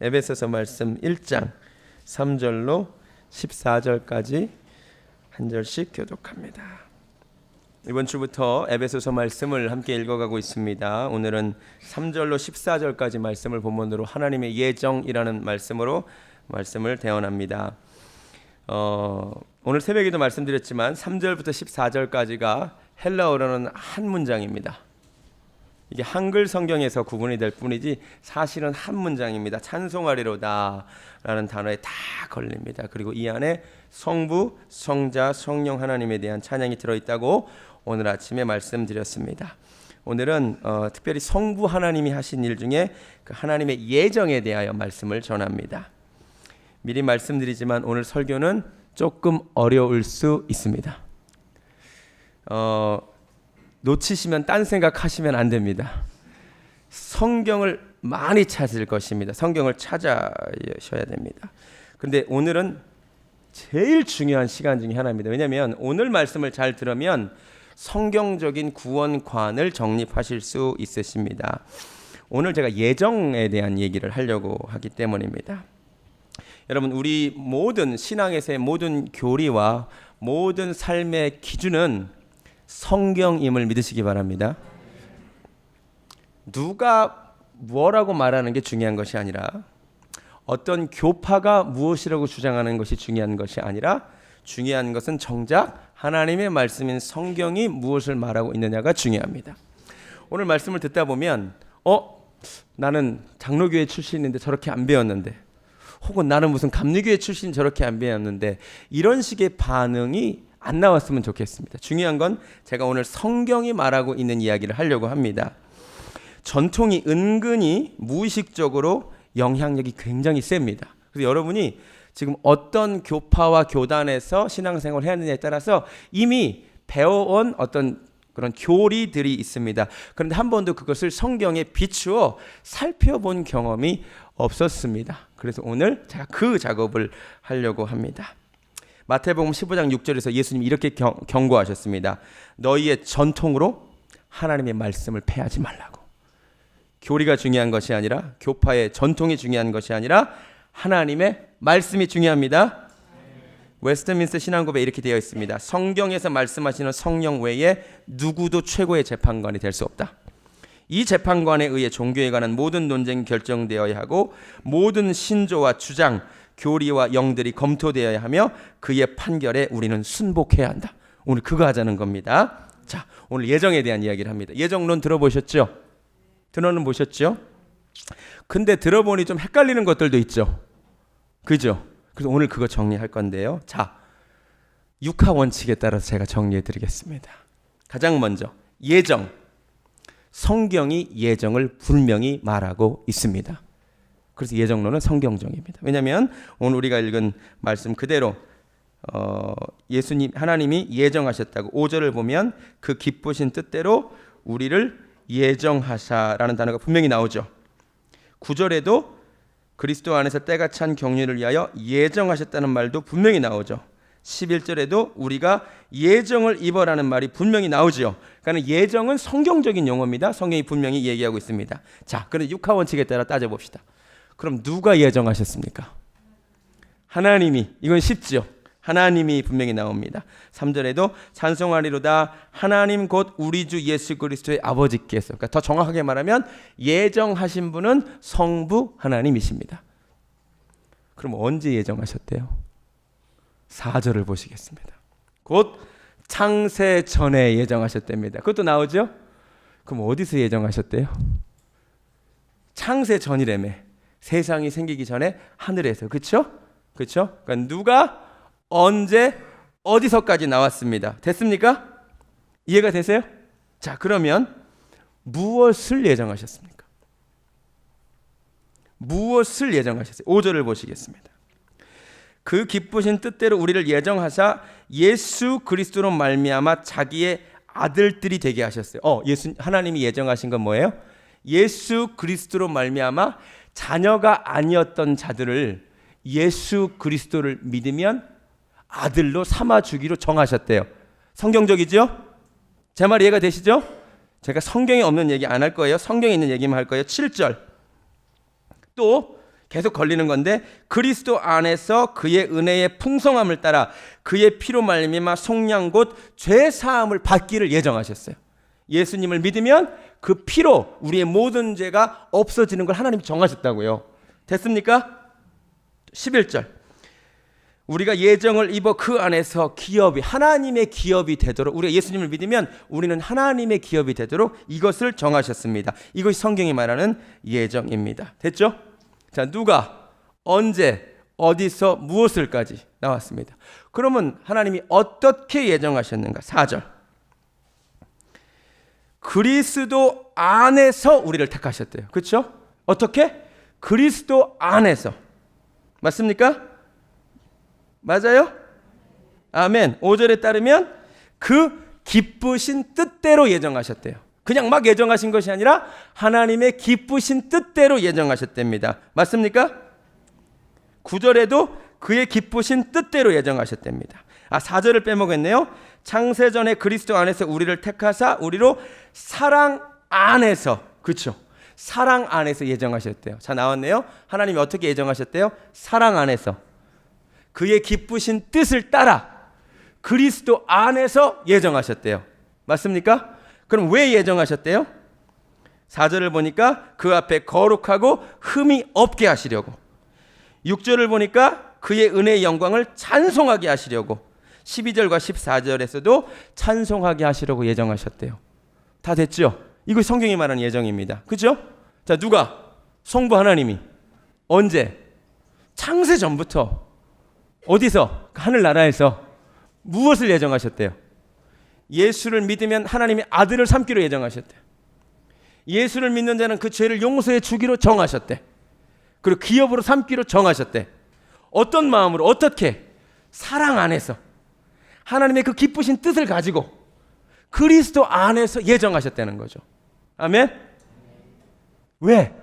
에베소서 말씀 1장 3절로 14절까지 한 절씩 교독합니다. 이번 주부터 에베소서 말씀을 함께 읽어가고 있습니다. 오늘은 3절로 14절까지 말씀을 본문으로 하나님의 예정이라는 말씀으로 말씀을 대언합니다. 오늘 새벽에도 말씀드렸지만 3절부터 14절까지가 헬라어로는 한 문장입니다. 이게 한글 성경에서 구분이 될 뿐이지 사실은 한 문장입니다. 찬송하리로다 라는 단어에 다 걸립니다. 그리고 이 안에 성부, 성자, 성령 하나님에 대한 찬양이 들어있다고 오늘 아침에 말씀드렸습니다. 오늘은 특별히 성부 하나님이 하신 일 중에 그 하나님의 예정에 대하여 말씀을 전합니다. 미리 말씀드리지만 오늘 설교는 조금 어려울 수 있습니다. 놓치시면 딴 생각하시면 안 됩니다. 성경을 많이 찾을 것입니다. 성경을 찾아셔야 됩니다. 그런데 오늘은 제일 중요한 시간 중에 하나입니다. 왜냐하면 오늘 말씀을 잘 들으면 성경적인 구원관을 정립하실 수 있으십니다. 오늘 제가 예정에 대한 얘기를 하려고 하기 때문입니다. 여러분, 우리 모든 신앙에서의 모든 교리와 모든 삶의 기준은 성경임을 믿으시기 바랍니다. 누가 뭐라고 말하는 게 중요한 것이 아니라 어떤 교파가 무엇이라고 주장하는 것이 중요한 것이 아니라 중요한 것은 정작 하나님의 말씀인 성경이 무엇을 말하고 있느냐가 중요합니다. 오늘 말씀을 듣다 보면 나는 장로교회 출신인데 저렇게 안 배웠는데, 혹은 나는 무슨 감리교회 출신 저렇게 안 배웠는데, 이런 식의 반응이 안 나왔으면 좋겠습니다. 중요한 건 제가 오늘 성경이 말하고 있는 이야기를 하려고 합니다. 전통이 은근히 무의식적으로 영향력이 굉장히 셉니다. 그래서 여러분이 지금 어떤 교파와 교단에서 신앙생활을 했느냐에 따라서 이미 배워온 어떤 그런 교리들이 있습니다. 그런데 한 번도 그것을 성경에 비추어 살펴본 경험이 없었습니다. 그래서 오늘 제가 그 작업을 하려고 합니다. 마태복음 15장 6절에서 예수님이 이렇게 경고하셨습니다. 너희의 전통으로 하나님의 말씀을 패하지 말라고. 교리가 중요한 것이 아니라, 교파의 전통이 중요한 것이 아니라 하나님의 말씀이 중요합니다. 웨스트민스터 신앙고백에 이렇게 되어 있습니다. 성경에서 말씀하시는 성령 외에 누구도 최고의 재판관이 될 수 없다. 이 재판관에 의해 종교에 관한 모든 논쟁이 결정되어야 하고 모든 신조와 주장, 교리와 영들이 검토되어야 하며 그의 판결에 우리는 순복해야 한다. 오늘 그거 하자는 겁니다. 자, 오늘 예정에 대한 이야기를 합니다. 예정론 들어보셨죠? 들어는 보셨죠? 근데 들어보니 좀 헷갈리는 것들도 있죠. 그죠? 그래서 오늘 그거 정리할 건데요. 자, 육하 원칙에 따라서 제가 정리해 드리겠습니다. 가장 먼저 예정. 성경이 예정을 분명히 말하고 있습니다. 그래서 예정론은 성경적입니다. 왜냐하면 오늘 우리가 읽은 말씀 그대로 예수님 하나님이 예정하셨다고 5절을 보면 그 기쁘신 뜻대로 우리를 예정하사라는 단어가 분명히 나오죠. 9절에도 그리스도 안에서 때가 찬 경륜을 위하여 예정하셨다는 말도 분명히 나오죠. 11절에도 우리가 예정을 입어라는 말이 분명히 나오죠. 그러니까 예정은 성경적인 용어입니다. 성경이 분명히 얘기하고 있습니다. 자, 그런데 육하 원칙에 따라 따져봅시다. 그럼 누가 예정하셨습니까? 하나님이. 이건 쉽죠. 하나님이 분명히 나옵니다. 3절에도 찬송하리로다 하나님 곧 우리 주 예수 그리스도의 아버지께서. 그러니까 더 정확하게 말하면 예정하신 분은 성부 하나님이십니다. 그럼 언제 예정하셨대요? 4절을 보시겠습니다. 곧 창세 전에 예정하셨답니다. 그것도 나오죠? 그럼 어디서 예정하셨대요? 창세 전이라며. 세상이 생기기 전에 하늘에서. 그렇죠? 그렇죠? 그러니까 누가 언제 어디서까지 나왔습니다. 됐습니까? 이해가 되세요? 자, 그러면 무엇을 예정하셨습니까? 무엇을 예정하셨어요? 5절을 보시겠습니다. 그 기쁘신 뜻대로 우리를 예정하사 예수 그리스도로 말미암아 자기의 아들들이 되게 하셨어요. 하나님이 예정하신 건 뭐예요? 예수 그리스도로 말미암아 자녀가 아니었던 자들을 예수 그리스도를 믿으면 아들로 삼아주기로 정하셨대요. 성경적이죠? 제 말 이해가 되시죠? 제가 성경에 없는 얘기 안 할 거예요. 성경에 있는 얘기만 할 거예요. 7절. 또 계속 걸리는 건데 그리스도 안에서 그의 은혜의 풍성함을 따라 그의 피로 말미암아 속량 곧 죄 사함을 받기를 예정하셨어요. 예수님을 믿으면 그 피로 우리의 모든 죄가 없어지는 걸 하나님이 정하셨다고요. 됐습니까? 11절. 우리가 예정을 입어 그 안에서 기업이 하나님의 기업이 되도록 우리가 예수님을 믿으면 우리는 하나님의 기업이 되도록 이것을 정하셨습니다. 이것이 성경이 말하는 예정입니다. 됐죠? 자, 누가 언제 어디서 무엇을까지 나왔습니다. 그러면 하나님이 어떻게 예정하셨는가? 4절. 그리스도 안에서 우리를 택하셨대요. 그렇죠? 어떻게? 그리스도 안에서. 맞습니까? 맞아요? 아멘. 5절에 따르면 그 기쁘신 뜻대로 예정하셨대요. 그냥 막 예정하신 것이 아니라 하나님의 기쁘신 뜻대로 예정하셨답니다. 맞습니까? 9절에도 그의 기쁘신 뜻대로 예정하셨답니다. 4절을 빼먹었네요. 창세전에 그리스도 안에서 우리를 택하사 우리로 사랑 안에서, 그렇죠? 사랑 안에서 예정하셨대요. 자, 나왔네요. 하나님이 어떻게 예정하셨대요? 사랑 안에서 그의 기쁘신 뜻을 따라 그리스도 안에서 예정하셨대요. 맞습니까? 그럼 왜 예정하셨대요? 4절을 보니까 그 앞에 거룩하고 흠이 없게 하시려고, 6절을 보니까 그의 은혜의 영광을 찬송하게 하시려고, 12절과 14절에서도 찬송하게 하시려고 예정하셨대요. 다 됐죠? 이거 성경이 말하는 예정입니다. 그죠? 자, 누가? 성부 하나님이 언제? 창세 전부터 어디서? 하늘나라에서 무엇을 예정하셨대요? 예수를 믿으면 하나님이 아들을 삼기로 예정하셨대요. 예수를 믿는 자는 그 죄를 용서해 주기로 정하셨대. 그리고 기업으로 삼기로 정하셨대. 어떤 마음으로? 어떻게? 사랑 안에서 하나님의 그 기쁘신 뜻을 가지고 그리스도 안에서 예정하셨다는 거죠. 아멘? 왜?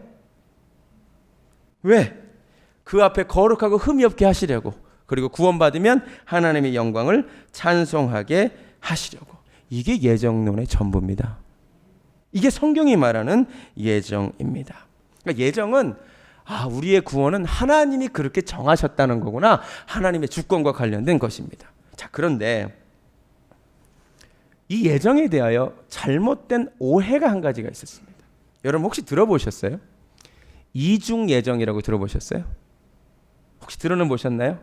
그 앞에 거룩하고 흠이 없게 하시려고, 그리고 구원받으면 하나님의 영광을 찬송하게 하시려고. 이게 예정론의 전부입니다. 이게 성경이 말하는 예정입니다. 그러니까 예정은 우리의 구원은 하나님이 그렇게 정하셨다는 거구나. 하나님의 주권과 관련된 것입니다. 자, 그런데 이 예정에 대하여 잘못된 오해가 한 가지가 있었습니다. 여러분 혹시 들어보셨어요? 이중 예정이라고 들어보셨어요? 혹시 들어는 보셨나요?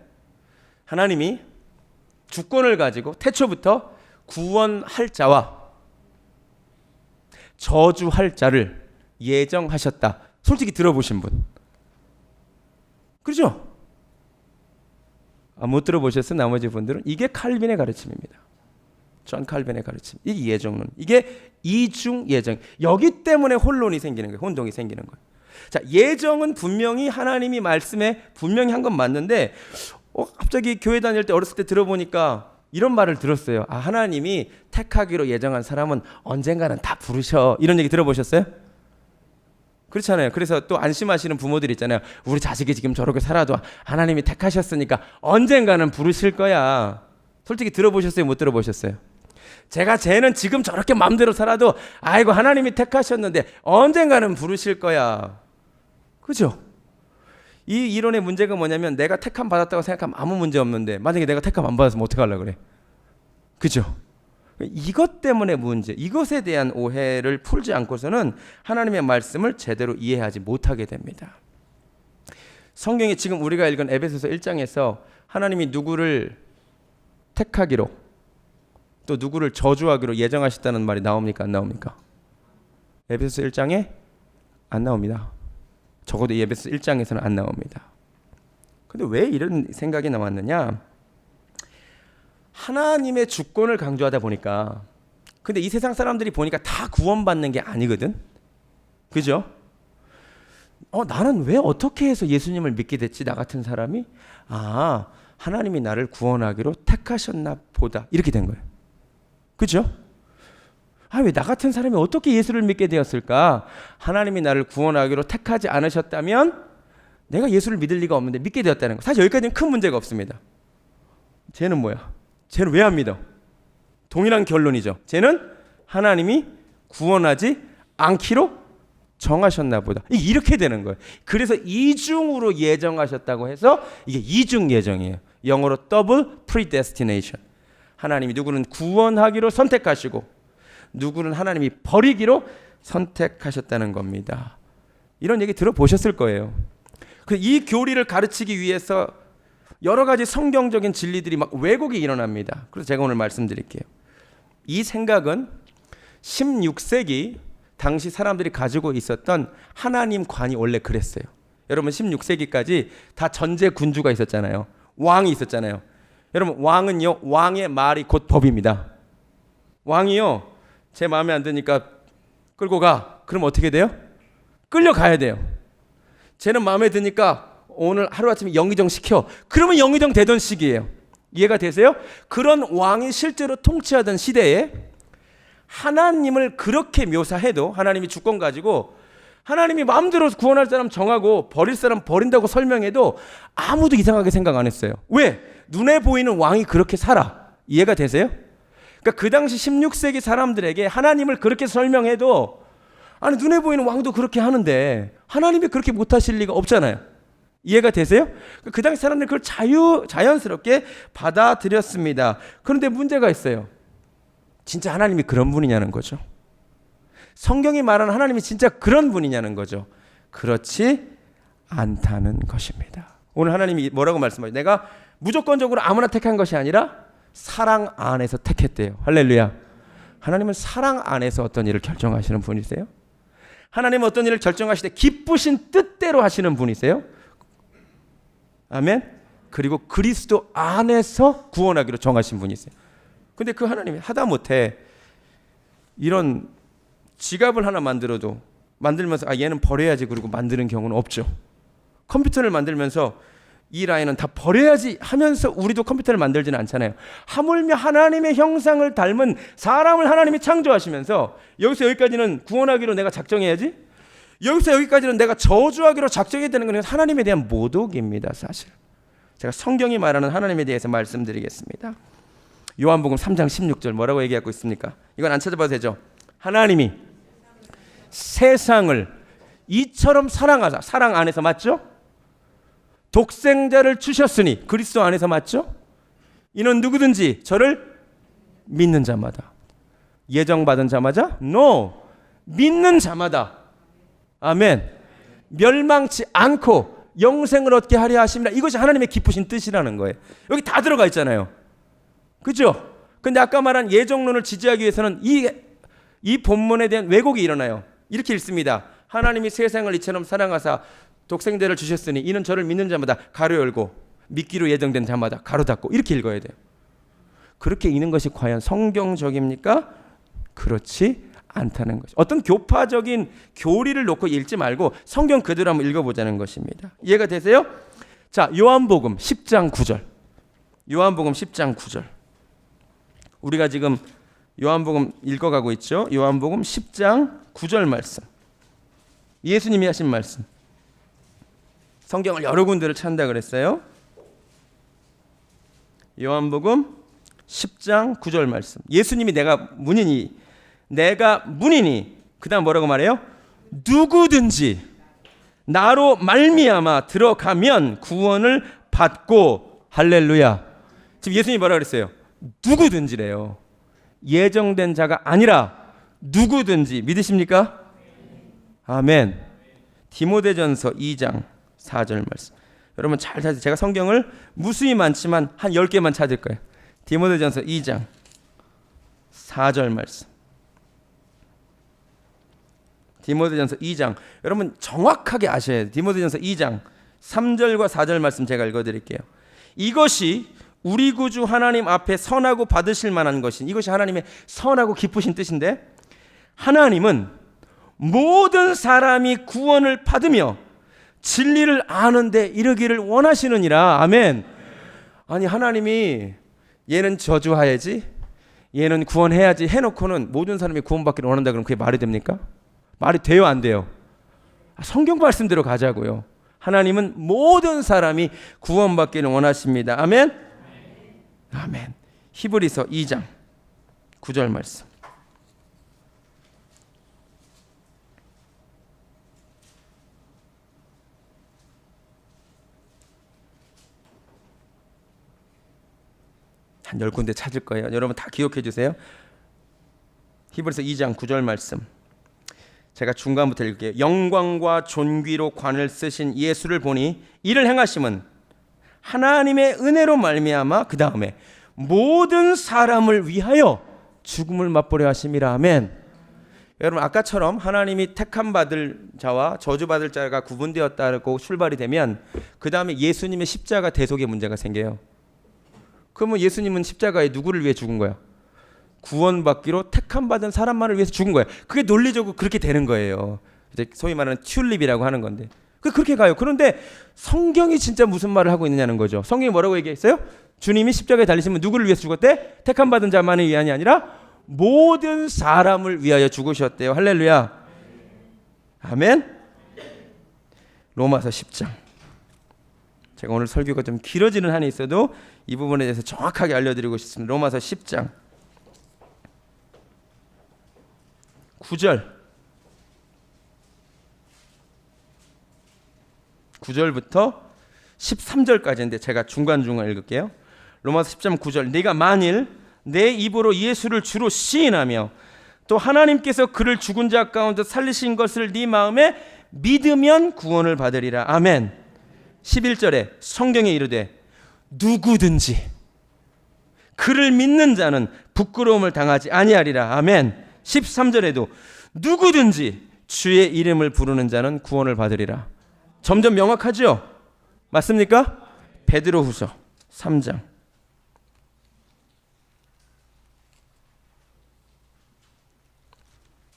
하나님이 주권을 가지고 태초부터 구원할 자와 저주할 자를 예정하셨다. 솔직히 들어보신 분? 그렇죠? 못 들어보셨어요? 나머지 분들은? 이게 칼빈의 가르침입니다. 존 칼빈의 가르침. 이게 예정론. 이게 이중 예정. 여기 때문에 혼론이 생기는 거예요. 혼동이 생기는 거예요. 자, 예정은 분명히 하나님이 말씀에 분명히 한 건 맞는데 갑자기 교회 다닐 때 어렸을 때 들어보니까 이런 말을 들었어요. 하나님이 택하기로 예정한 사람은 언젠가는 다 부르셔. 이런 얘기 들어보셨어요? 그렇잖아요. 그래서 또 안심하시는 부모들 있잖아요. 우리 자식이 지금 저렇게 살아도 하나님이 택하셨으니까 언젠가는 부르실 거야. 솔직히 들어보셨어요? 못 들어보셨어요? 제가 쟤는 지금 저렇게 마음대로 살아도 아이고 하나님이 택하셨는데 언젠가는 부르실 거야. 그죠? 이 이론의 문제가 뭐냐면 내가 택함 받았다고 생각하면 아무 문제 없는데 만약에 내가 택함 안 받았으면 어떡하려고 그래? 그죠? 이것 때문에 문제, 이것에 대한 오해를 풀지 않고서는 하나님의 말씀을 제대로 이해하지 못하게 됩니다. 성경에 지금 우리가 읽은 에베소서 1장에서 하나님이 누구를 택하기로 또 누구를 저주하기로 예정하셨다는 말이 나옵니까? 안 나옵니까? 에베소서 1장에 안 나옵니다. 적어도 에베소서 1장에서는 안 나옵니다. 근데 왜 이런 생각이 나왔느냐? 하나님의 주권을 강조하다 보니까, 근데 이 세상 사람들이 보니까 다 구원받는 게 아니거든. 그죠? 나는 왜 어떻게 해서 예수님을 믿게 됐지? 나 같은 사람이? 하나님이 나를 구원하기로 택하셨나 보다. 이렇게 된 거예요. 그죠? 왜 나 같은 사람이 어떻게 예수를 믿게 되었을까? 하나님이 나를 구원하기로 택하지 않으셨다면 내가 예수를 믿을 리가 없는데 믿게 되었다는 거. 사실 여기까지는 큰 문제가 없습니다. 쟤는 뭐야? 쟤는 왜 안 믿어? 동일한 결론이죠. 쟤는 하나님이 구원하지 않기로 정하셨나 보다. 이렇게 되는 거예요. 그래서 이중으로 예정하셨다고 해서 이게 이중 예정이에요. 영어로 double predestination. 하나님이 누구는 구원하기로 선택하시고 누구는 하나님이 버리기로 선택하셨다는 겁니다. 이런 얘기 들어보셨을 거예요. 이 교리를 가르치기 위해서 여러 가지 성경적인 진리들이 막 왜곡이 일어납니다. 그래서 제가 오늘 말씀드릴게요. 이 생각은 16세기 당시 사람들이 가지고 있었던 하나님관이 원래 그랬어요. 여러분 16세기까지 다 전제 군주가 있었잖아요. 왕이 있었잖아요. 여러분 왕은요, 왕의 말이 곧 법입니다. 왕이요, 제 마음에 안 드니까 끌고 가. 그럼 어떻게 돼요? 끌려가야 돼요. 쟤는 마음에 드니까 오늘 하루아침에 영의정 시켜. 그러면 영의정 되던 시기예요. 이해가 되세요? 그런 왕이 실제로 통치하던 시대에 하나님을 그렇게 묘사해도 하나님이 주권 가지고 하나님이 마음대로 구원할 사람 정하고 버릴 사람 버린다고 설명해도 아무도 이상하게 생각 안 했어요. 왜? 눈에 보이는 왕이 그렇게 살아. 이해가 되세요? 그러니까 그 당시 16세기 사람들에게 하나님을 그렇게 설명해도 아니 눈에 보이는 왕도 그렇게 하는데 하나님이 그렇게 못하실 리가 없잖아요. 이해가 되세요? 그 당시 사람들이 그걸 자연스럽게 받아들였습니다. 그런데 문제가 있어요. 진짜 하나님이 그런 분이냐는 거죠. 성경이 말하는 하나님이 진짜 그런 분이냐는 거죠. 그렇지 않다는 것입니다. 오늘 하나님이 뭐라고 말씀하세요? 내가 무조건적으로 아무나 택한 것이 아니라 사랑 안에서 택했대요. 할렐루야. 하나님은 사랑 안에서 어떤 일을 결정하시는 분이세요? 하나님은 어떤 일을 결정하실 때 기쁘신 뜻대로 하시는 분이세요? 아멘. 그리고 그리스도 안에서 구원하기로 정하신 분이세요. 근데 그 하나님이 하다못해 이런 지갑을 하나 만들면서 얘는 버려야지 그러고 만드는 경우는 없죠. 컴퓨터를 만들면서 이 라인은 다 버려야지 하면서 우리도 컴퓨터를 만들지는 않잖아요. 하물며 하나님의 형상을 닮은 사람을 하나님이 창조하시면서 여기서 여기까지는 구원하기로 내가 작정해야지, 여기서 여기까지는 내가 저주하기로 작정해야 되는 건 하나님에 대한 모독입니다. 사실 제가 성경이 말하는 하나님에 대해서 말씀드리겠습니다. 요한복음 3장 16절 뭐라고 얘기하고 있습니까? 이건 안 찾아봐도 되죠. 하나님이 세상을 이처럼 사랑하사, 사랑 안에서 맞죠? 독생자를 주셨으니, 그리스도 안에서 맞죠? 이는 누구든지 저를 믿는 자마다. 예정받은 자마다? No. 믿는 자마다. 아멘. 멸망치 않고 영생을 얻게 하려 하십니다. 이것이 하나님의 기쁘신 뜻이라는 거예요. 여기 다 들어가 있잖아요. 그죠? 근데 아까 말한 예정론을 지지하기 위해서는 이 본문에 대한 왜곡이 일어나요. 이렇게 읽습니다. 하나님이 세상을 이처럼 사랑하사 독생자를 주셨으니 이는 저를 믿는 자마다 가로 열고 믿기로 예정된 자마다 가로 닫고 이렇게 읽어야 돼요. 그렇게 읽는 것이 과연 성경적입니까? 그렇지 않다는 것이. 어떤 교파적인 교리를 놓고 읽지 말고 성경 그대로 한번 읽어보자는 것입니다. 이해가 되세요? 자, 요한복음 10장 9절. 요한복음 10장 9절. 우리가 지금 요한복음 읽어가고 있죠. 요한복음 10장 9절 말씀. 예수님이 하신 말씀. 성경을 여러 군데를 찾는다 그랬어요. 요한복음 10장 9절 말씀. 예수님이 내가 문이니 그 다음 뭐라고 말해요? 누구든지 나로 말미암아 들어가면 구원을 받고. 할렐루야. 지금 예수님이 뭐라고 그랬어요? 누구든지래요. 예정된 자가 아니라 누구든지. 믿으십니까? 아멘. 디모데전서 2장 4절 말씀. 여러분 잘 찾으세요. 제가 성경을 무수히 많지만 한 10개만 찾을 거예요. 디모데전서 2장 4절 말씀. 디모데전서 2장. 여러분 정확하게 아셔야 돼요. 디모데전서 2장 3절과 4절 말씀 제가 읽어드릴게요. 이것이 우리 구주 하나님 앞에 선하고 받으실 만한 것인, 이것이 하나님의 선하고 기쁘신 뜻인데, 하나님은 모든 사람이 구원을 받으며 진리를 아는데 이르기를 원하시느니라. 아멘. 아니 하나님이 얘는 저주해야지 얘는 구원해야지 해놓고는 모든 사람이 구원받기를 원한다 그러면 그게 말이 됩니까? 말이 돼요 안 돼요? 성경 말씀대로 가자고요. 하나님은 모든 사람이 구원받기를 원하십니다. 아멘. 아멘. 히브리서 2장 9절 말씀. 한 10군데 찾을 거예요. 여러분 다 기억해 주세요. 히브리서 2장 9절 말씀. 제가 중간부터 읽을게요. 영광과 존귀로 관을 쓰신 예수를 보니 이를 행하심은 하나님의 은혜로 말미암아 그 다음에 모든 사람을 위하여 죽음을 맛보려 하심이라. 아멘. 여러분 아까처럼 하나님이 택함 받을 자와 저주 받을 자가 구분되었다고 출발이 되면 그 다음에 예수님의 십자가 대속의 문제가 생겨요. 그러면 예수님은 십자가에 누구를 위해 죽은 거야? 구원받기로 택함 받은 사람만을 위해서 죽은 거야. 그게 논리적으로 그렇게 되는 거예요. 이제 소위 말하는 튤립이라고 하는 건데 그렇게 가요. 그런데 성경이 진짜 무슨 말을 하고 있느냐는 거죠. 성경이 뭐라고 얘기했어요? 주님이 십자가에 달리시면 누구를 위해서 죽었대? 택함 받은 자만을 위한이 아니라 모든 사람을 위하여 죽으셨대요. 할렐루야. 아멘. 로마서 10장. 제가 오늘 설교가 좀 길어지는 한이 있어도 이 부분에 대해서 정확하게 알려드리고 싶습니다. 로마서 10장 9절부터 13절까지인데 제가 중간중간 읽을게요. 로마서 10장 9절. 네가 만일 내 입으로 예수를 주로 시인하며 또 하나님께서 그를 죽은 자 가운데 살리신 것을 네 마음에 믿으면 구원을 받으리라. 아멘. 11절에 성경에 이르되 누구든지 그를 믿는 자는 부끄러움을 당하지 아니하리라. 아멘. 13절에도 누구든지 주의 이름을 부르는 자는 구원을 받으리라. 점점 명확하죠? 맞습니까? 베드로후서 3장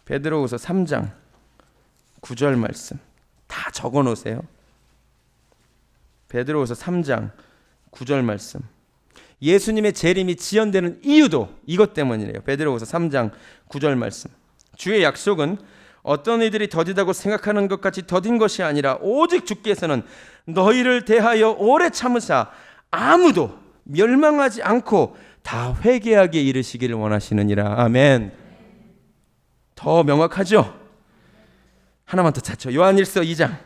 베드로후서 3장 9절 말씀 다 적어 놓으세요. 베드로후서 3장 9절 말씀. 예수님의 재림이 지연되는 이유도 이것 때문이래요. 베드로후서 3장 9절 말씀. 주의 약속은 어떤 이들이 더디다고 생각하는 것 같이 더딘 것이 아니라 오직 주께서는 너희를 대하여 오래 참으사 아무도 멸망하지 않고 다 회개하게 이르시기를 원하시느니라. 아멘. 더 명확하죠? 하나만 더 찾죠. 요한일서 2장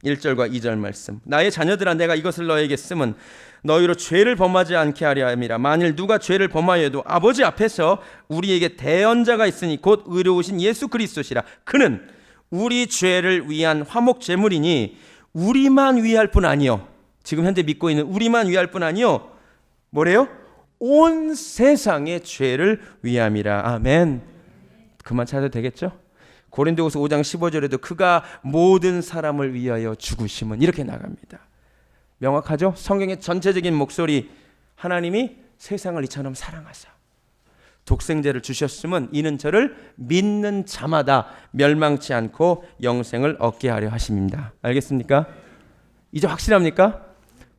1절과 2절 말씀. 나의 자녀들아 내가 이것을 너에게 쓰면 너희로 죄를 범하지 않게 하려 함이라. 만일 누가 죄를 범하여도 아버지 앞에서 우리에게 대언자가 있으니 곧 의로우신 예수 그리스도시라. 그는 우리 죄를 위한 화목 제물이니 우리만 위할 뿐 아니요. 지금 현재 믿고 있는 우리만 위할 뿐 아니요. 뭐래요? 온 세상의 죄를 위함이라. 아멘. 그만 찾아도 되겠죠? 고린도후서 5장 15절에도 그가 모든 사람을 위하여 죽으심은 이렇게 나갑니다. 명확하죠? 성경의 전체적인 목소리. 하나님이 세상을 이처럼 사랑하사 독생자를 주셨음은 이는 저를 믿는 자마다 멸망치 않고 영생을 얻게 하려 하십니다. 알겠습니까? 이제 확실합니까?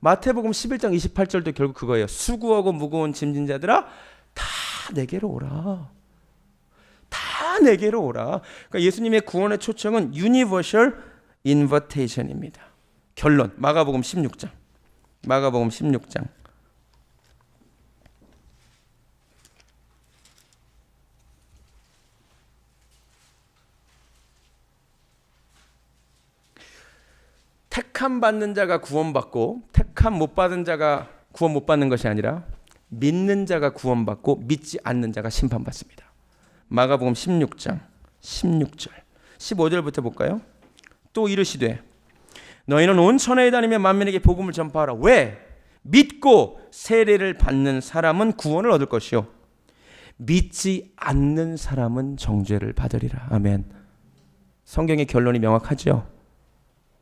마태복음 11장 28절도 결국 그거예요. 수고하고 무거운 짐진 자들아 다 내게로 오라. 다 내게로 오라. 그러니까 예수님의 구원의 초청은 Universal Invitation입니다. 결론 마가복음 16장. 마가복음 16장. 택함 받는 자가 구원받고 택함 못 받은 자가 구원 못 받는 것이 아니라 믿는 자가 구원받고 믿지 않는 자가 심판받습니다. 마가복음 16장 16절 15절부터 볼까요? 또 이르시되 너희는 온 천하에 다니며 만민에게 복음을 전파하라. 왜? 믿고 세례를 받는 사람은 구원을 얻을 것이요 믿지 않는 사람은 정죄를 받으리라. 아멘. 성경의 결론이 명확하죠?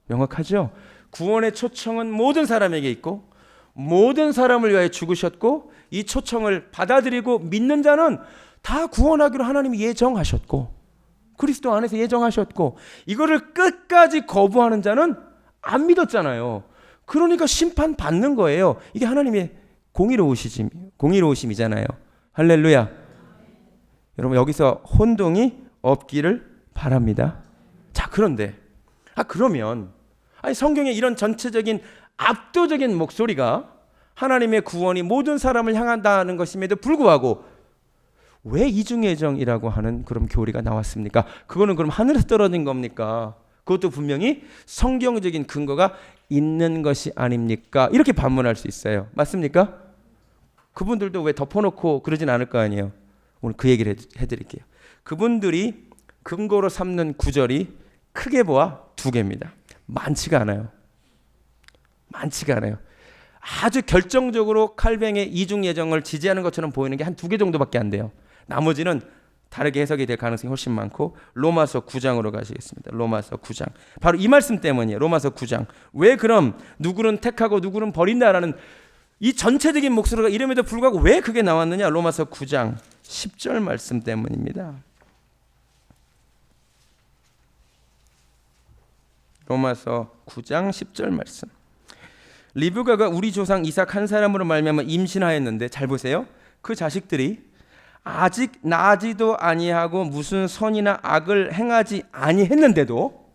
명확하죠? 구원의 초청은 모든 사람에게 있고 모든 사람을 위하여 죽으셨고 이 초청을 받아들이고 믿는 자는 다 구원하기로 하나님이 예정하셨고 그리스도 안에서 예정하셨고 이거를 끝까지 거부하는 자는 안 믿었잖아요. 그러니까 심판받는 거예요. 이게 하나님의 공의로우심이잖아요. 할렐루야. 여러분 여기서 혼동이 없기를 바랍니다. 자 그런데 그러면 성경의 이런 전체적인 압도적인 목소리가 하나님의 구원이 모든 사람을 향한다는 것임에도 불구하고 왜 이중예정이라고 하는 그런 교리가 나왔습니까? 그거는 그럼 하늘에서 떨어진 겁니까? 그것도 분명히 성경적인 근거가 있는 것이 아닙니까? 이렇게 반문할 수 있어요. 맞습니까? 그분들도 왜 덮어놓고 그러진 않을 거 아니에요. 오늘 그 얘기를 해드릴게요. 그분들이 근거로 삼는 구절이 크게 보아 두 개입니다. 많지가 않아요. 아주 결정적으로 칼뱅의 이중 예정을 지지하는 것처럼 보이는 게 한 두 개 정도밖에 안 돼요. 나머지는 다르게 해석이 될 가능성이 훨씬 많고 로마서 9장으로 가시겠습니다. 로마서 9장. 바로 이 말씀 때문이에요. 로마서 9장. 왜 그럼 누구는 택하고 누구는 버린다라는 이 전체적인 목소리가 이름에도 불구하고 왜 그게 나왔느냐? 로마서 9장 10절 말씀 때문입니다. 로마서 9장 10절 말씀. 리브가가 우리 조상 이삭 한 사람으로 말미암아 임신하였는데 잘 보세요. 그 자식들이 아직 나지도 아니하고 무슨 선이나 악을 행하지 아니했는데도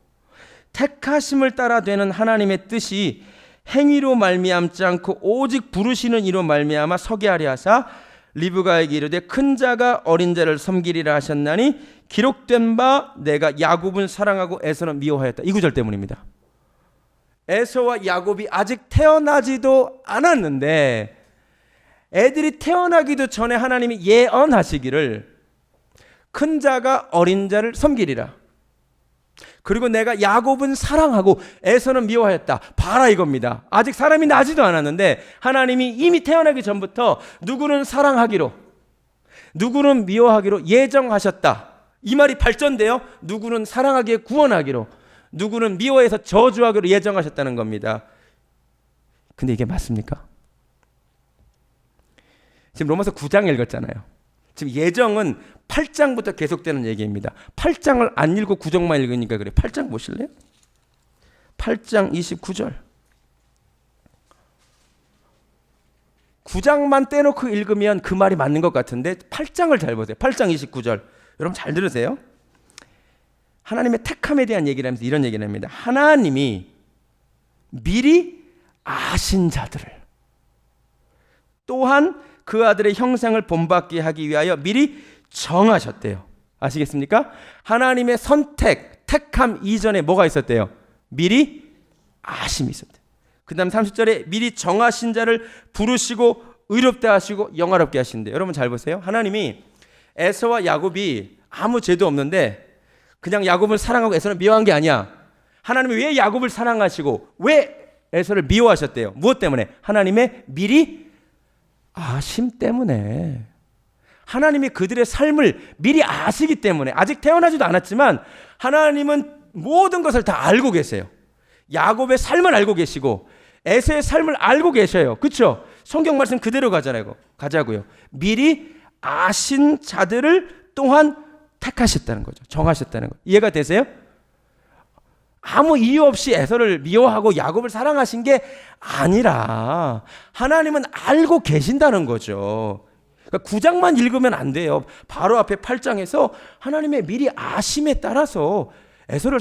택하심을 따라 되는 하나님의 뜻이 행위로 말미암지 않고 오직 부르시는 이로 말미암아 서게 하려 하사 리브가에게 이르되 큰 자가 어린 자를 섬기리라 하셨나니 기록된 바 내가 야곱은 사랑하고 에서는 미워하였다. 이 구절 때문입니다. 에서와 야곱이 아직 태어나지도 않았는데 애들이 태어나기도 전에 하나님이 예언하시기를 큰 자가 어린 자를 섬기리라. 그리고 내가 야곱은 사랑하고 에서는 미워하였다. 봐라 이겁니다. 아직 사람이 나지도 않았는데 하나님이 이미 태어나기 전부터 누구는 사랑하기로 누구는 미워하기로 예정하셨다. 이 말이 발전돼요. 누구는 사랑하기에 구원하기로 누구는 미워해서 저주하기로 예정하셨다는 겁니다. 근데 이게 맞습니까? 지금 로마서 9장 읽었잖아요. 지금 예정은 8장부터 계속되는 얘기입니다. 8장을 안 읽고 9장만 읽으니까 그래. 8장 보실래요? 8장 29절. 9장만 떼놓고 읽으면 그 말이 맞는 것 같은데 8장을 잘 보세요. 8장 29절. 여러분 잘 들으세요. 하나님의 택함에 대한 얘기를 하면서 이런 얘기를 합니다. 하나님이 미리 아신 자들을 또한 그 아들의 형상을 본받게 하기 위하여 미리 정하셨대요. 아시겠습니까? 하나님의 선택, 택함 이전에 뭐가 있었대요? 미리 아심이 있었대요. 그 다음 30절에 미리 정하신 자를 부르시고 의롭게 하시고 영화롭게 하신대요. 여러분 잘 보세요. 하나님이 에서와 야곱이 아무 죄도 없는데 그냥 야곱을 사랑하고 에서를 미워한 게 아니야. 하나님이 왜 야곱을 사랑하시고 왜 에서를 미워하셨대요? 무엇 때문에? 하나님의 미리 아심 때문에. 하나님이 그들의 삶을 미리 아시기 때문에. 아직 태어나지도 않았지만 하나님은 모든 것을 다 알고 계세요. 야곱의 삶을 알고 계시고 에서의 삶을 알고 계셔요. 그렇죠? 성경 말씀 그대로 가자고요. 미리 아신 자들을 또한 택하셨다는 거죠. 정하셨다는 거. 이해가 되세요? 아무 이유 없이 에서를 미워하고 야곱을 사랑하신 게 아니라 하나님은 알고 계신다는 거죠. 그러니까 9장만 읽으면 안 돼요. 바로 앞에 8장에서 하나님의 미리 아심에 따라서 에서를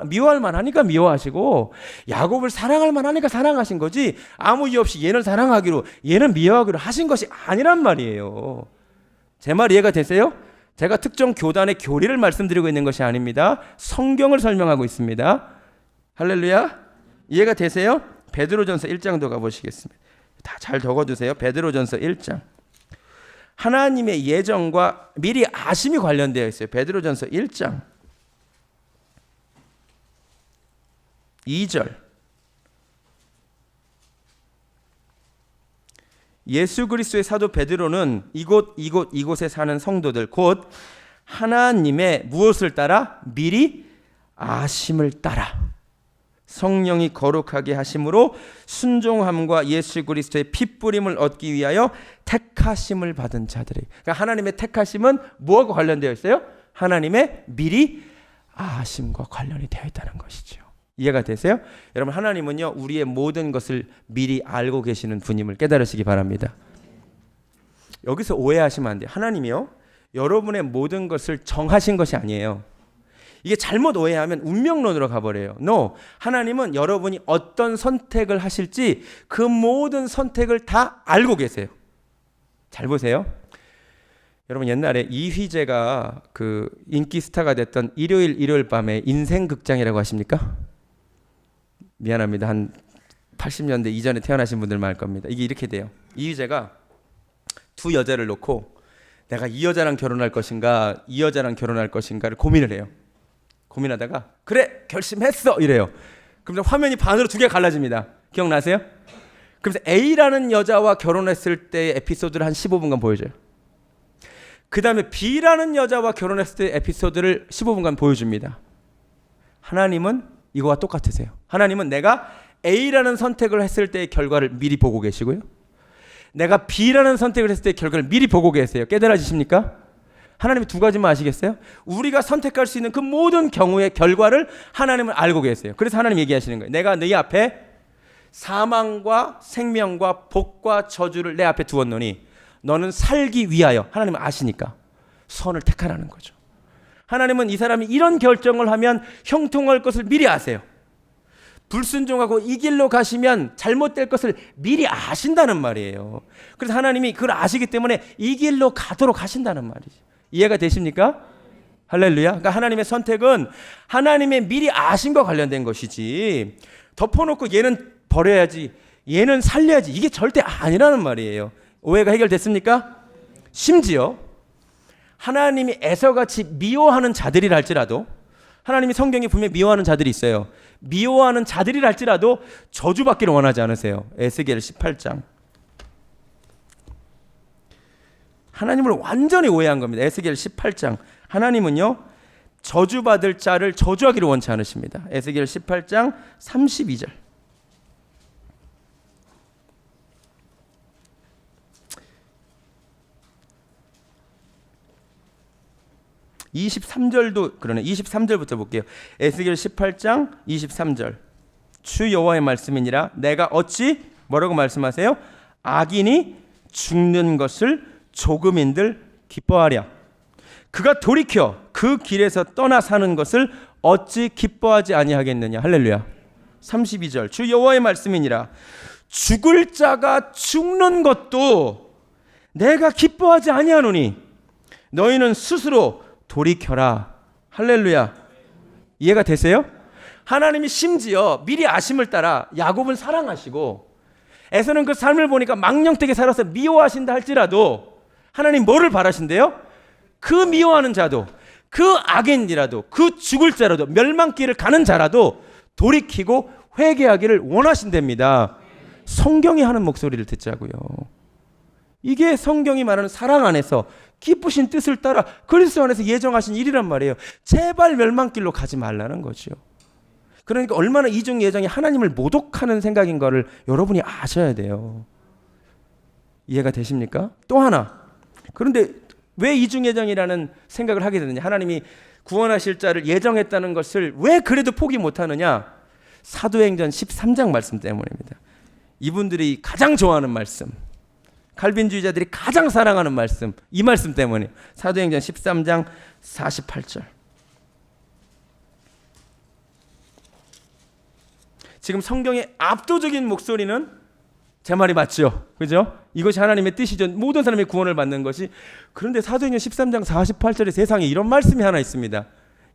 미워할 만하니까 미워하시고 야곱을 사랑할 만하니까 사랑하신 거지 아무 이유 없이 얘는 사랑하기로 얘는 미워하기로 하신 것이 아니란 말이에요. 제 말 이해가 되세요? 제가 특정 교단의 교리를 말씀드리고 있는 것이 아닙니다. 성경을 설명하고 있습니다. 할렐루야. 이해가 되세요? 베드로전서 1장도 가보시겠습니다. 다 잘 적어주세요. 베드로전서 1장. 하나님의 예정과 미리 아심이 관련되어 있어요. 베드로전서 1장 2절. 예수 그리스도의 사도 베드로는 이곳에 사는 성도들 곧 하나님의 무엇을 따라? 미리 아심을 따라 성령이 거룩하게 하심으로 순종함과 예수 그리스도의 핏부림을 얻기 위하여 택하심을 받은 자들이. 그러니까 하나님의 택하심은 무엇과 관련되어 있어요? 하나님의 미리 아심과 관련이 되어 있다는 것이죠. 이해가 되세요? 여러분 하나님은요 우리의 모든 것을 미리 알고 계시는 분임을 깨달으시기 바랍니다. 여기서 오해하시면 안 돼요. 하나님이요 여러분의 모든 것을 정하신 것이 아니에요. 이게 잘못 오해하면 운명론으로 가버려요. No. 하나님은 여러분이 어떤 선택을 하실지 그 모든 선택을 다 알고 계세요. 잘 보세요. 여러분 옛날에 이휘재가 그 인기 스타가 됐던 일요일 밤에 인생극장이라고 하십니까? 미안합니다. 한 80년대 이전에 태어나신 분들만 알 겁니다. 이게 이렇게 돼요. 이휘재가 두 여자를 놓고 내가 이 여자랑 결혼할 것인가 이 여자랑 결혼할 것인가를 고민을 해요. 고민하다가 그래 결심했어 이래요. 그러면서 화면이 반으로 두 개 갈라집니다. 기억나세요? 그래서 A라는 여자와 결혼했을 때의 에피소드를 한 15분간 보여줘요. 그 다음에 B라는 여자와 결혼했을 때의 에피소드를 15분간 보여줍니다. 하나님은 이거와 똑같으세요. 하나님은 내가 A라는 선택을 했을 때의 결과를 미리 보고 계시고요. 내가 B라는 선택을 했을 때의 결과를 미리 보고 계세요. 깨달아지십니까? 하나님이 두 가지만 아시겠어요? 우리가 선택할 수 있는 그 모든 경우의 결과를 하나님은 알고 계세요. 그래서 하나님 얘기하시는 거예요. 내가 네 앞에 사망과 생명과 복과 저주를 내 앞에 두었노니 너는 살기 위하여, 하나님은 아시니까 선을 택하라는 거죠. 하나님은 이 사람이 이런 결정을 하면 형통할 것을 미리 아세요. 불순종하고 이 길로 가시면 잘못될 것을 미리 아신다는 말이에요. 그래서 하나님이 그걸 아시기 때문에 이 길로 가도록 하신다는 말이죠. 이해가 되십니까? 할렐루야. 그러니까 하나님의 선택은 하나님의 미리 아심과 관련된 것이지 덮어놓고 얘는 버려야지 얘는 살려야지 이게 절대 아니라는 말이에요. 오해가 해결됐습니까? 심지어 하나님이 에서같이 미워하는 자들이라 할지라도, 하나님이 성경에 분명히 미워하는 자들이 있어요. 미워하는 자들이라 할지라도 저주받기를 원하지 않으세요. 에스겔 18장. 하나님을 완전히 오해한 겁니다. 에스겔 18장. 하나님은요 저주받을 자를 저주하기를 원치 않으십니다. 에스겔 18장 32절. 23절도 그러네. 23절부터 볼게요. 에스겔 18장 23절. 주 여호와의 말씀이니라. 내가 어찌 뭐라고 말씀하세요? 악인이 죽는 것을 조금인들 기뻐하랴. 그가 돌이켜 그 길에서 떠나 사는 것을 어찌 기뻐하지 아니하겠느냐. 할렐루야. 32절. 주 여호와의 말씀이니라. 죽을 자가 죽는 것도 내가 기뻐하지 아니하노니 너희는 스스로 돌이켜라. 할렐루야. 이해가 되세요? 하나님이 심지어 미리 아심을 따라 야곱을 사랑하시고 에서는 그 삶을 보니까 망령되게 살아서 미워하신다 할지라도 하나님 뭐를 바라신대요? 그 미워하는 자도, 그 악인이라도, 그 죽을 자라도, 멸망길을 가는 자라도 돌이키고 회개하기를 원하신답니다. 성경이 하는 목소리를 듣자고요. 이게 성경이 말하는 사랑 안에서 기쁘신 뜻을 따라 그리스도 안에서 예정하신 일이란 말이에요. 제발 멸망길로 가지 말라는 거죠. 그러니까 얼마나 이중 예정이 하나님을 모독하는 생각인 거를 여러분이 아셔야 돼요. 이해가 되십니까? 또 하나. 그런데 왜 이중 예정이라는 생각을 하게 되느냐? 하나님이 구원하실 자를 예정했다는 것을 왜 그래도 포기 못하느냐? 사도행전 13장 말씀 때문입니다. 이분들이 가장 좋아하는 말씀, 칼빈주의자들이 가장 사랑하는 말씀, 이 말씀 때문에. 사도행전 13장 48절. 지금 성경의 압도적인 목소리는 제 말이 맞죠? 그죠? 이것이 하나님의 뜻이죠. 모든 사람이 구원을 받는 것이. 그런데 사도행전 13장 48절에 세상에 이런 말씀이 하나 있습니다.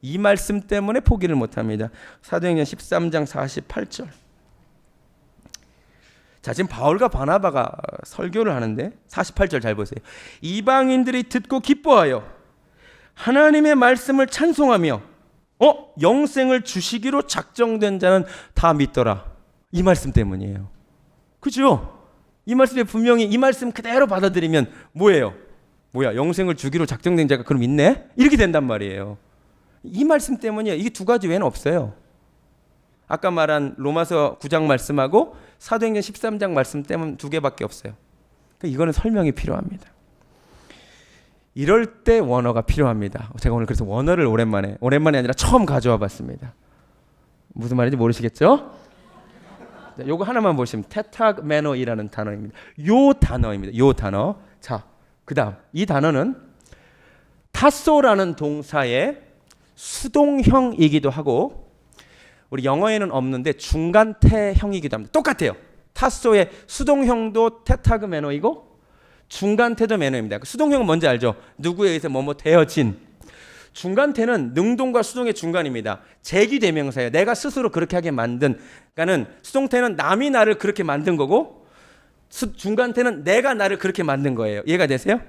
이 말씀 때문에 포기를 못합니다. 사도행전 13장 48절. 자, 지금 바울과 바나바가 설교를 하는데 48절 잘 보세요. 이방인들이 듣고 기뻐하여 하나님의 말씀을 찬송하며 영생을 주시기로 작정된 자는 다 믿더라. 이 말씀 때문이에요. 그죠? 이 말씀에 분명히 이 말씀 그대로 받아들이면 뭐예요? 뭐야, 영생을 주기로 작정된 자가 그럼 있네? 이렇게 된단 말이에요. 이 말씀 때문이에요. 이게 두 가지 외에는 없어요. 아까 말한 로마서 9장 말씀하고 사도행전 13장 말씀 때문에 두 개밖에 없어요. 그러니까 이거는 설명이 필요합니다. 이럴 때 원어가 필요합니다. 제가 오늘 그래서 원어를 오랜만에 아니라 처음 가져와 봤습니다. 무슨 말인지 모르시겠죠? 요거 하나만 보시면 테타그메노이라는 단어입니다. 요 단어입니다. 요 단어. 자, 그다음 이 단어는 타소라는 동사의 수동형이기도 하고 우리 영어에는 없는데 중간태형이기도 합니다. 똑같아요. 타소의 수동형도 테타그메노이고 중간태도 매너입니다. 수동형은 뭔지 알죠? 누구에 의해서 뭐뭐 되어진. 중간태는 능동과 수동의 중간입니다. 제기대명사예요. 내가 스스로 그렇게 하게 만든. 그러니까는 수동태는 남이 나를 그렇게 만든 거고, 중간태는 내가 나를 그렇게 만든 거예요. 이해가 되세요?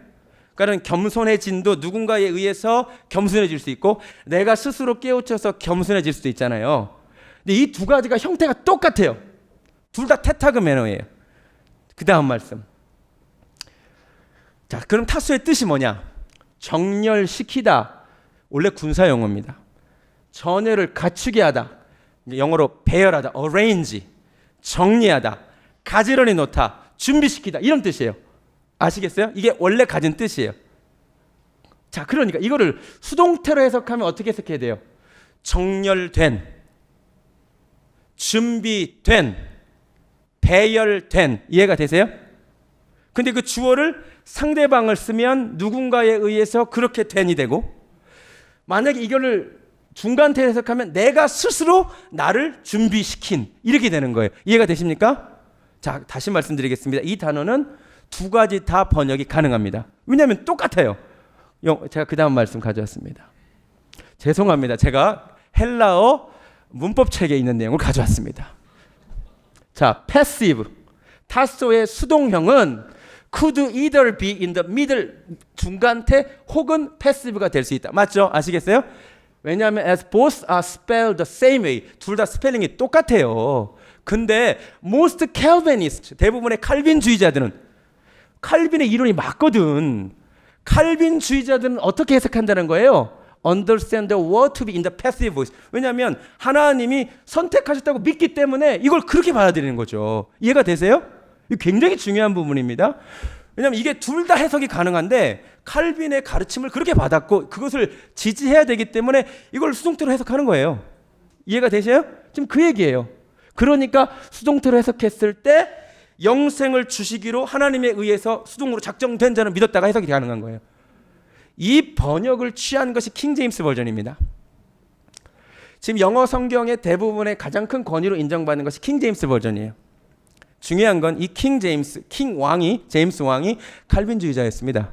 그러니까 겸손해진도 누군가에 의해서 겸손해질 수 있고, 내가 스스로 깨우쳐서 겸손해질 수도 있잖아요. 근데 이 두 가지가 형태가 똑같아요. 둘 다 테타그 매너예요. 그 다음 말씀. 자, 그럼 타소의 뜻이 뭐냐? 정렬시키다. 원래 군사 용어입니다. 전열을 갖추게 하다. 영어로 배열하다, arrange. 정리하다, 가지런히 놓다, 준비시키다. 이런 뜻이에요. 아시겠어요? 이게 원래 가진 뜻이에요. 자, 그러니까 이거를 수동태로 해석하면 어떻게 해석해야 돼요? 정렬된, 준비된, 배열된. 이해가 되세요? 근데 그 주어를 상대방을 쓰면 누군가에 의해서 그렇게 된이 되고, 만약에 이거를 중간태 해석하면 내가 스스로 나를 준비시킨, 이렇게 되는 거예요. 이해가 되십니까? 자, 다시 말씀드리겠습니다. 이 단어는 두 가지 다 번역이 가능합니다. 왜냐하면 똑같아요. 제가 그 다음 말씀 가져왔습니다. 죄송합니다. 제가 헬라어 문법책에 있는 내용을 가져왔습니다. 자, passive. 타소의 수동형은 could either be in the middle, 중간태 혹은 passive가 될 수 있다. 맞죠? 아시겠어요? 왜냐하면 as both are spelled the same way. 둘 다 스펠링이 똑같아요. 근데 most Calvinist, 대부분의 칼빈주의자들은, 칼빈의 이론이 맞거든. 칼빈주의자들은 어떻게 해석한다는 거예요? Understand the word to be in the passive voice. 왜냐하면 하나님이 선택하셨다고 믿기 때문에 이걸 그렇게 받아들이는 거죠. 이해가 되세요? 이거 굉장히 중요한 부분입니다. 왜냐하면 이게 둘 다 해석이 가능한데 칼빈의 가르침을 그렇게 받았고 그것을 지지해야 되기 때문에 이걸 수동태로 해석하는 거예요. 이해가 되세요? 지금 그 얘기예요. 그러니까 수동태로 해석했을 때 영생을 주시기로 하나님에 의해서 수동으로 작정된 자는 믿었다가 해석이 가능한 거예요. 이 번역을 취한 것이 킹제임스 버전입니다. 지금 영어 성경의 대부분의 가장 큰 권위로 인정받는 것이 킹제임스 버전이에요. 중요한 건 이 제임스 왕이 칼빈주의자였습니다.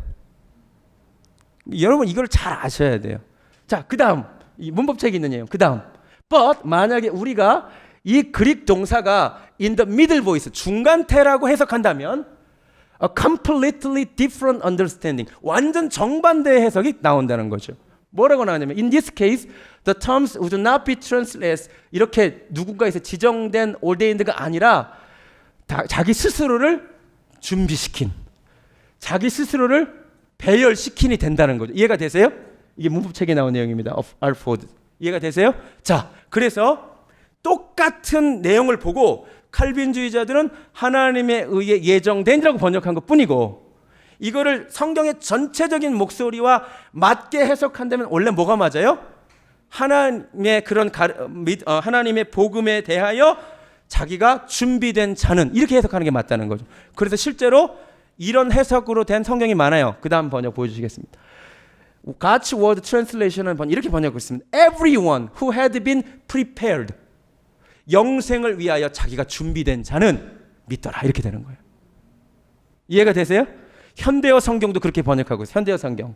여러분 이걸 잘 아셔야 돼요. 자, 그 다음 이 문법책에 있는 내용. 그 다음 but 만약에 우리가 이 그릭 동사가 in the middle voice, 중간태라고 해석한다면 a completely different understanding, 완전 정반대의 해석이 나온다는 거죠. 뭐라고 나오냐면 in this case the terms would not be translated, 이렇게 누군가에서 지정된 ordained가 아니라 자기 스스로를 준비시킨, 자기 스스로를 배열시킨이 된다는 거죠. 이해가 되세요? 이게 문법책에 나온 내용입니다. of Alford. 이해가 되세요? 자, 그래서 똑같은 내용을 보고 칼빈주의자들은 하나님에 의해 예정된이라고 번역한 것 뿐이고, 이거를 성경의 전체적인 목소리와 맞게 해석한다면 원래 뭐가 맞아요? 하나님의 그런 하나님의 복음에 대하여 자기가 준비된 자는, 이렇게 해석하는 게 맞다는 거죠. 그래서 실제로 이런 해석으로 된 성경이 많아요. 그 다음 번역 보여주시겠습니다. God's Word Translation은 이렇게 번역하고 있습니다. Everyone who had been prepared, 영생을 위하여 자기가 준비된 자는 믿더라, 이렇게 되는 거예요. 이해가 되세요? 현대어 성경도 그렇게 번역하고 있어요. 현대어 성경.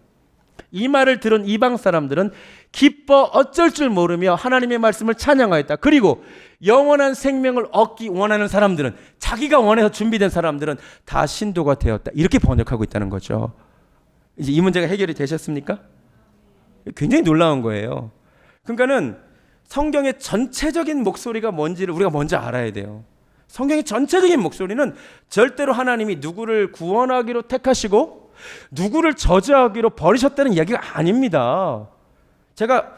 이 말을 들은 이방 사람들은 기뻐 어쩔 줄 모르며 하나님의 말씀을 찬양하였다. 그리고 영원한 생명을 얻기 원하는 사람들은, 자기가 원해서 준비된 사람들은 다 신도가 되었다, 이렇게 번역하고 있다는 거죠. 이제 이 문제가 해결이 되셨습니까? 굉장히 놀라운 거예요. 그러니까는 성경의 전체적인 목소리가 뭔지를 우리가 먼저 알아야 돼요. 성경의 전체적인 목소리는 절대로 하나님이 누구를 구원하기로 택하시고 누구를 저주하기로 버리셨다는 이야기가 아닙니다. 제가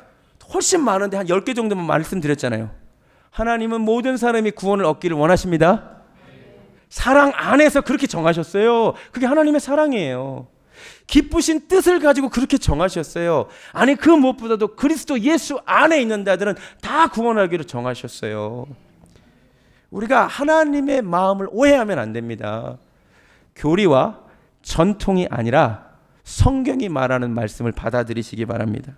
훨씬 많은데 한 10개 정도만 말씀드렸잖아요. 하나님은 모든 사람이 구원을 얻기를 원하십니다. 사랑 안에서 그렇게 정하셨어요. 그게 하나님의 사랑이에요. 기쁘신 뜻을 가지고 그렇게 정하셨어요. 아니, 그 무엇보다도 그리스도 예수 안에 있는 자들은 다 구원하기로 정하셨어요. 우리가 하나님의 마음을 오해하면 안 됩니다. 교리와 전통이 아니라 성경이 말하는 말씀을 받아들이시기 바랍니다.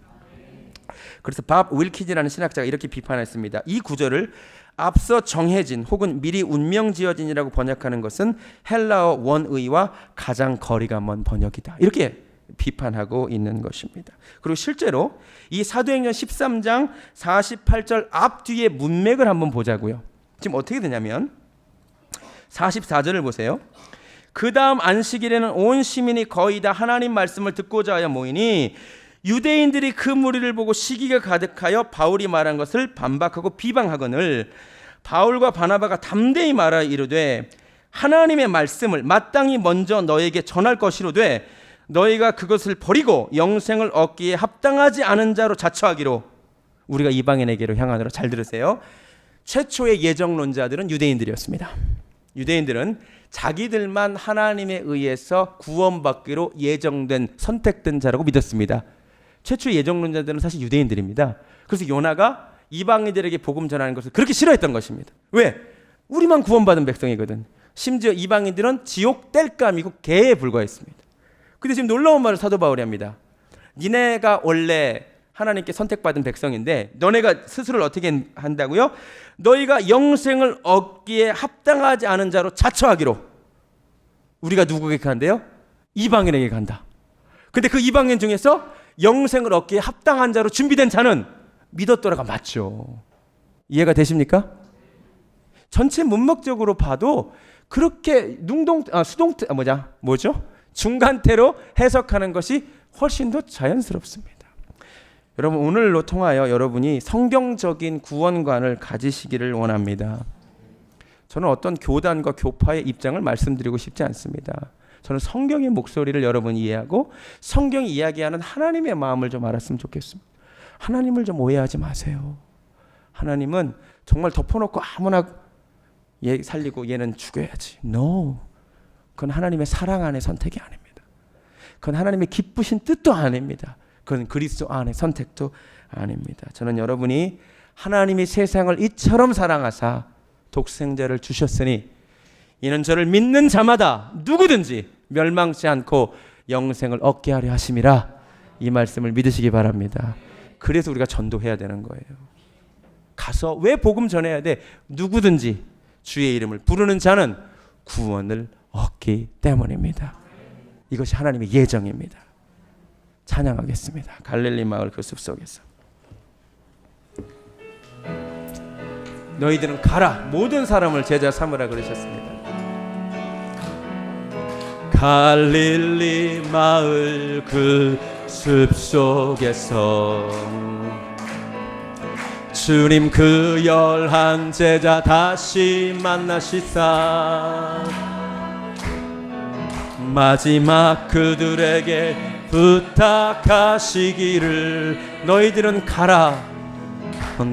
그래서 밥 윌키즈라는 신학자가 이렇게 비판했습니다. 이 구절을 앞서 정해진 혹은 미리 운명지어진이라고 번역하는 것은 헬라어 원의와 가장 거리가 먼 번역이다. 이렇게 비판하고 있는 것입니다. 그리고 실제로 이 사도행전 13장 48절 앞뒤의 문맥을 한번 보자고요. 지금 어떻게 되냐면 44절을 보세요. 그 다음 안식일에는 온 시민이 거의 다 하나님 말씀을 듣고자 하여 모이니 유대인들이 그 무리를 보고 시기가 가득하여 바울이 말한 것을 반박하고 비방하거늘 바울과 바나바가 담대히 말하여 이르되 하나님의 말씀을 마땅히 먼저 너에게 전할 것이로되 너희가 그것을 버리고 영생을 얻기에 합당하지 않은 자로 자처하기로. 우리가 이방인에게로 향하노라. 잘 들으세요. 최초의 예정론자들은 유대인들이었습니다. 유대인들은 자기들만 하나님에 의해서 구원받기로 예정된 선택된 자라고 믿었습니다. 최초의 예정론자들은 사실 유대인들입니다. 그래서 요나가 이방인들에게 복음 전하는 것을 그렇게 싫어했던 것입니다. 왜? 우리만 구원받은 백성이거든. 심지어 이방인들은 지옥 땔감이고 개에 불과했습니다. 근데 지금 놀라운 말을 사도 바울이 합니다. 니네가 원래 하나님께 선택받은 백성인데 너네가 스스로를 어떻게 한다고요? 너희가 영생을 얻기에 합당하지 않은 자로 자처하기로. 우리가 누구에게 간대요? 이방인에게 간다. 근데 그 이방인 중에서 영생을 얻기에 합당한 자로 준비된 자는 믿었더라가 맞죠. 이해가 되십니까? 전체 문맥적으로 봐도 그렇게 중간태로 해석하는 것이 훨씬 더 자연스럽습니다. 여러분, 오늘로 통하여 여러분이 성경적인 구원관을 가지시기를 원합니다. 저는 어떤 교단과 교파의 입장을 말씀드리고 싶지 않습니다. 저는 성경의 목소리를 여러분이 이해하고 성경이 이야기하는 하나님의 마음을 좀 알았으면 좋겠습니다. 하나님을 좀 오해하지 마세요. 하나님은 정말 덮어놓고 아무나 얘 살리고 얘는 죽여야지. No. 그건 하나님의 사랑 안의 선택이 아닙니다. 그건 하나님의 기쁘신 뜻도 아닙니다. 그건 그리스도 안의 선택도 아닙니다. 저는 여러분이 하나님이 세상을 이처럼 사랑하사 독생자를 주셨으니 이는 저를 믿는 자마다 누구든지 멸망치 않고 영생을 얻게 하려 하심이라. 이 말씀을 믿으시기 바랍니다. 그래서 우리가 전도해야 되는 거예요. 가서 왜 복음 전해야 돼? 누구든지 주의 이름을 부르는 자는 구원을 얻기 때문입니다. 이것이 하나님의 예정입니다. 찬양하겠습니다. 갈릴리 마을 그 숲속에서 너희들은 가라 모든 사람을 제자 삼으라 그러셨습니다. 갈릴리 마을 그 숲속에서 주님 그 11 제자 다시 만나시사 마지막 그들에게 부탁하시기를 너희들은 가라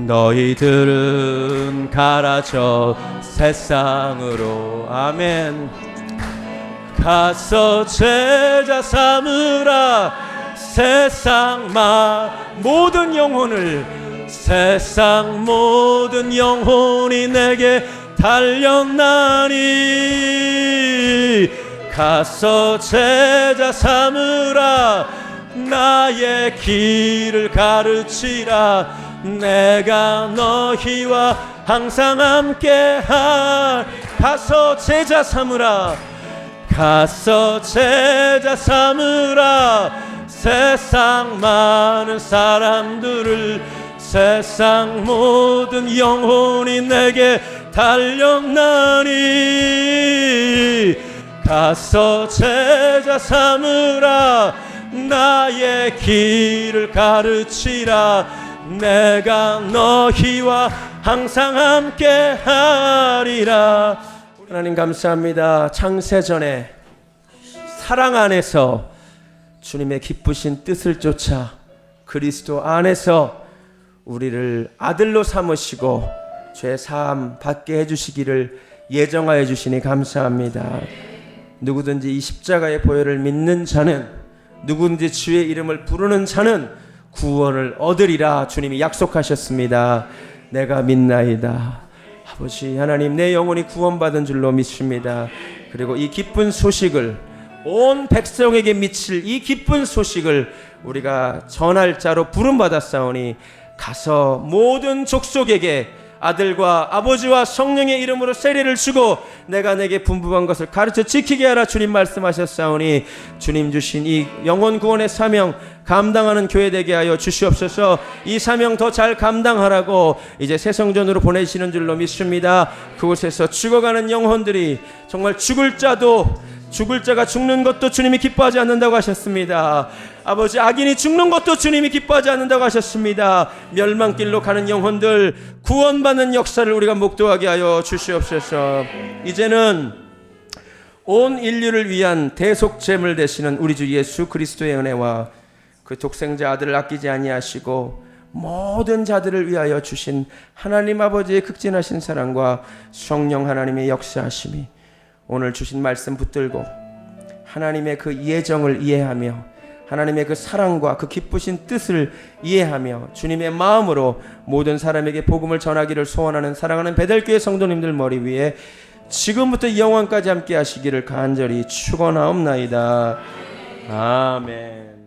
너희들은 가라 저 세상으로. 아멘. 가서 제자 삼으라 세상 모든 영혼을. 세상 모든 영혼이 내게 달렸나니 가서 제자 삼으라 나의 길을 가르치라 내가 너희와 항상 함께할. 가서 제자 삼으라 가서 제자 삼으라 세상 많은 사람들을. 세상 모든 영혼이 내게 달렸나니 가서 제자 삼으라 나의 길을 가르치라 내가 너희와 항상 함께하리라. 하나님 감사합니다. 창세전에 사랑 안에서 주님의 기쁘신 뜻을 쫓아 그리스도 안에서 우리를 아들로 삼으시고 죄 사함 받게 해주시기를 예정하여 주시니 감사합니다. 누구든지 이 십자가의 보혈을 믿는 자는, 누구든지 주의 이름을 부르는 자는 구원을 얻으리라 주님이 약속하셨습니다. 내가 믿나이다. 아버지 하나님, 내 영혼이 구원받은 줄로 믿습니다. 그리고 이 기쁜 소식을 온 백성에게 미칠 이 기쁜 소식을 우리가 전할 자로 부름받았사오니 가서 모든 족속에게 아들과 아버지와 성령의 이름으로 세례를 주고 내가 내게 분부한 것을 가르쳐 지키게 하라 주님 말씀하셨사오니 주님 주신 이 영혼 구원의 사명 감당하는 교회 되게 하여 주시옵소서. 이 사명 더 잘 감당하라고 이제 새성전으로 보내시는 줄로 믿습니다. 그곳에서 죽어가는 영혼들이 정말 죽을 자가 죽는 것도 주님이 기뻐하지 않는다고 하셨습니다. 아버지, 악인이 죽는 것도 주님이 기뻐하지 않는다고 하셨습니다. 멸망길로 가는 영혼들 구원받는 역사를 우리가 목도하게 하여 주시옵소서. 이제는 온 인류를 위한 대속제물 되시는 우리 주 예수 그리스도의 은혜와 그 독생자 아들을 아끼지 아니하시고 모든 자들을 위하여 주신 하나님 아버지의 극진하신 사랑과 성령 하나님의 역사하심이 오늘 주신 말씀 붙들고 하나님의 그 예정을 이해하며 하나님의 그 사랑과 그 기쁘신 뜻을 이해하며 주님의 마음으로 모든 사람에게 복음을 전하기를 소원하는 사랑하는 베델교회 성도님들 머리 위에 지금부터 영원까지 함께 하시기를 간절히 축원하옵나이다. 아멘.